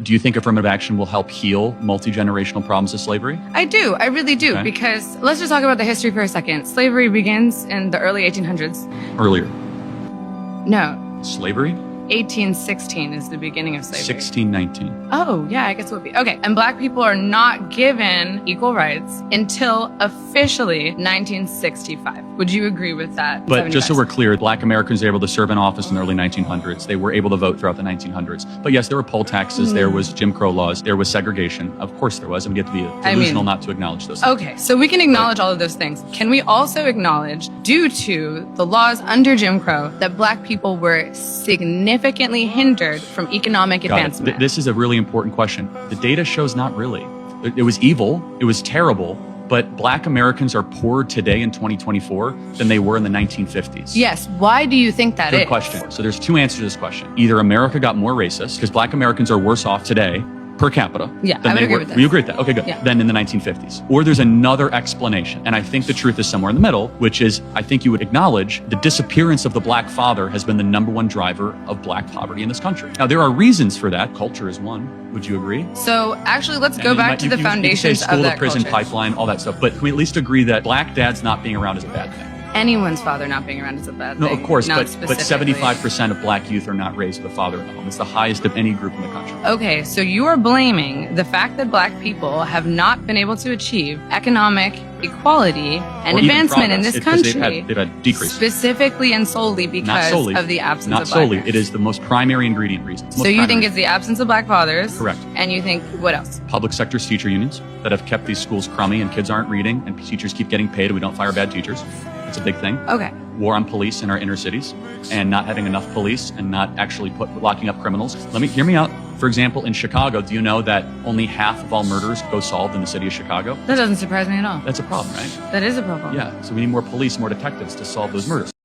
Do you think affirmative action will help heal multi-generational problems of slavery? I do. I really do. Okay. Because let's just talk about the history for a second. Slavery begins in the early 1800s. Earlier. No, Slavery? 1816 is the beginning of slavery. 1619. Oh, yeah, I guess it would be. Okay, and black people are not given equal rights until officially 1965. Would you agree with that? But just so 75? we're clear, black Americans were able to serve in office in the early 1900s. They were able to vote throughout the 1900s. But yes, there were poll taxes, there was Jim Crow laws, there was segregation. Of course there was, and we have to be delusional not to acknowledge those things. Okay, so we can acknowledge all of those things. Can we also acknowledge, due to the laws under Jim Crow, that black people were significantly hindered from economic Got it. advancement? This is a really important question. The data shows not really. It was evil, it was terrible, but black Americans are poorer today in 2024 than they were in the 1950s. Yes, why do you think that is? Good question. So there's two answers to this question. Either America got more racist, because black Americans are worse off today per capita Yeah, than I would they agree were. with that. We agree with that. Okay, good. Yeah. Than in the 1950s. Or there's another explanation. And I think the truth is somewhere in the middle, which is I think you would acknowledge the disappearance of the black father has been the #1 driver of black poverty in this country. Now, there are reasons for that. Culture is one. Would you agree? So actually, let's go back to the foundations you can say of school that to prison culture. pipeline, all that stuff. But can we at least agree that black dads not being around is a bad thing? Anyone's father not being around is a bad No, thing. of course, not but specifically. 75% of black youth are not raised with a father in the home. It's the highest of any group in the country. Okay, so you are blaming the fact that black people have not been able to achieve economic equality and Or even advancement in progress. this It's 'cause country they've had decrease. specifically and solely Not because solely. of the absence Not of black solely. parents. It is the most primary ingredient reason. So you think it's the absence of black fathers? Correct. And you think what else? Public sector's teacher unions that have kept these schools crummy and kids aren't reading and teachers keep getting paid and we don't fire bad teachers. It's a big thing. Okay. War on police in our inner cities and not having enough police and not actually locking up criminals. Hear me out. For example, in Chicago, do you know that only half of all murders go solved in the city of Chicago? That doesn't surprise me at all. That's a problem, right? That is a problem. Yeah. So we need more police, more detectives to solve those murders.